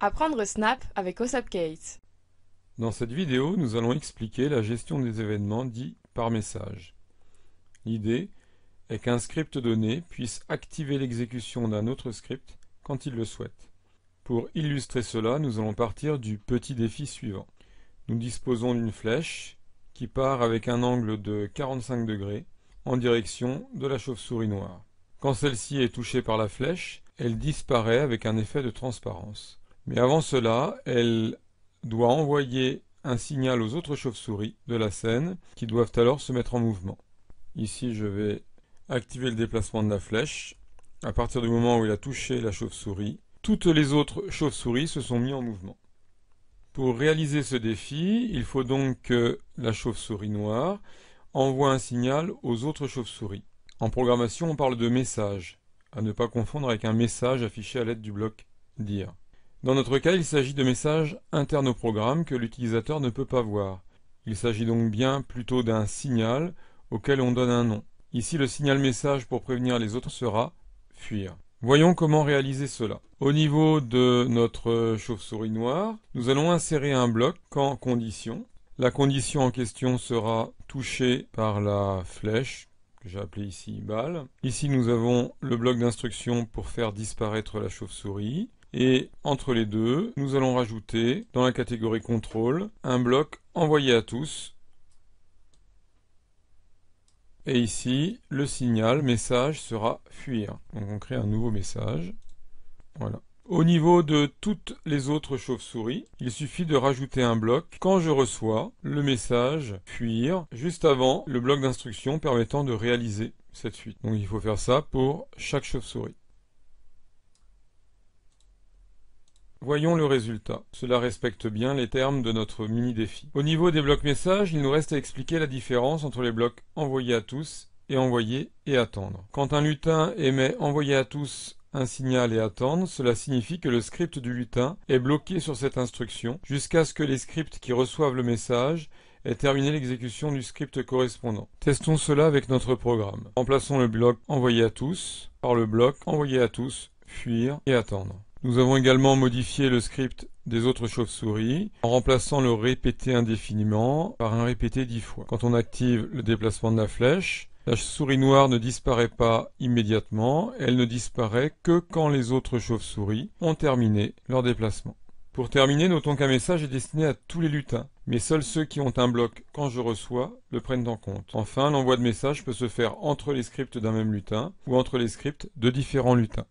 Apprendre Snap avec OSAPCase. Dans cette vidéo, nous allons expliquer la gestion des événements dits par message. L'idée est qu'un script donné puisse activer l'exécution d'un autre script quand il le souhaite. Pour illustrer cela, nous allons partir du petit défi suivant. Nous disposons d'une flèche qui part avec un angle de 45 degrés en direction de la chauve-souris noire. Quand celle-ci est touchée par la flèche, elle disparaît avec un effet de transparence. Mais avant cela, elle doit envoyer un signal aux autres chauves-souris de la scène qui doivent alors se mettre en mouvement. Ici, je vais activer le déplacement de la flèche. À partir du moment où il a touché la chauve-souris, toutes les autres chauves-souris se sont mis en mouvement. Pour réaliser ce défi, il faut donc que la chauve-souris noire envoie un signal aux autres chauves-souris. En programmation, on parle de message, à ne pas confondre avec un message affiché à l'aide du bloc dire. Dans notre cas, il s'agit de messages internes au programme que l'utilisateur ne peut pas voir. Il s'agit donc bien plutôt d'un signal auquel on donne un nom. Ici, le signal message pour prévenir les autres sera fuir. Voyons comment réaliser cela. Au niveau de notre chauve-souris noire, nous allons insérer un bloc quand condition. La condition en question sera touchée par la flèche, que j'ai appelée ici balle. Ici, nous avons le bloc d'instruction pour faire disparaître la chauve-souris. Et entre les deux, nous allons rajouter, dans la catégorie contrôle, un bloc envoyé à tous. Et ici, le signal message sera fuir. Donc on crée un nouveau message. Voilà. Au niveau de toutes les autres chauves-souris, il suffit de rajouter un bloc quand je reçois le message fuir juste avant le bloc d'instruction permettant de réaliser cette fuite. Donc il faut faire ça pour chaque chauve-souris. Voyons le résultat. Cela respecte bien les termes de notre mini-défi. Au niveau des blocs messages, il nous reste à expliquer la différence entre les blocs envoyer à tous et envoyer et attendre. Quand un lutin émet envoyer à tous un signal et attendre, cela signifie que le script du lutin est bloqué sur cette instruction jusqu'à ce que les scripts qui reçoivent le message aient terminé l'exécution du script correspondant. Testons cela avec notre programme. Remplaçons le bloc envoyer à tous par le bloc envoyer à tous, fuir et attendre. Nous avons également modifié le script des autres chauves-souris en remplaçant le répéter indéfiniment par un répéter 10 fois. Quand on active le déplacement de la flèche, la souris noire ne disparaît pas immédiatement, elle ne disparaît que quand les autres chauves-souris ont terminé leur déplacement. Pour terminer, notons qu'un message est destiné à tous les lutins, mais seuls ceux qui ont un bloc quand je reçois le prennent en compte. Enfin, l'envoi de message peut se faire entre les scripts d'un même lutin ou entre les scripts de différents lutins.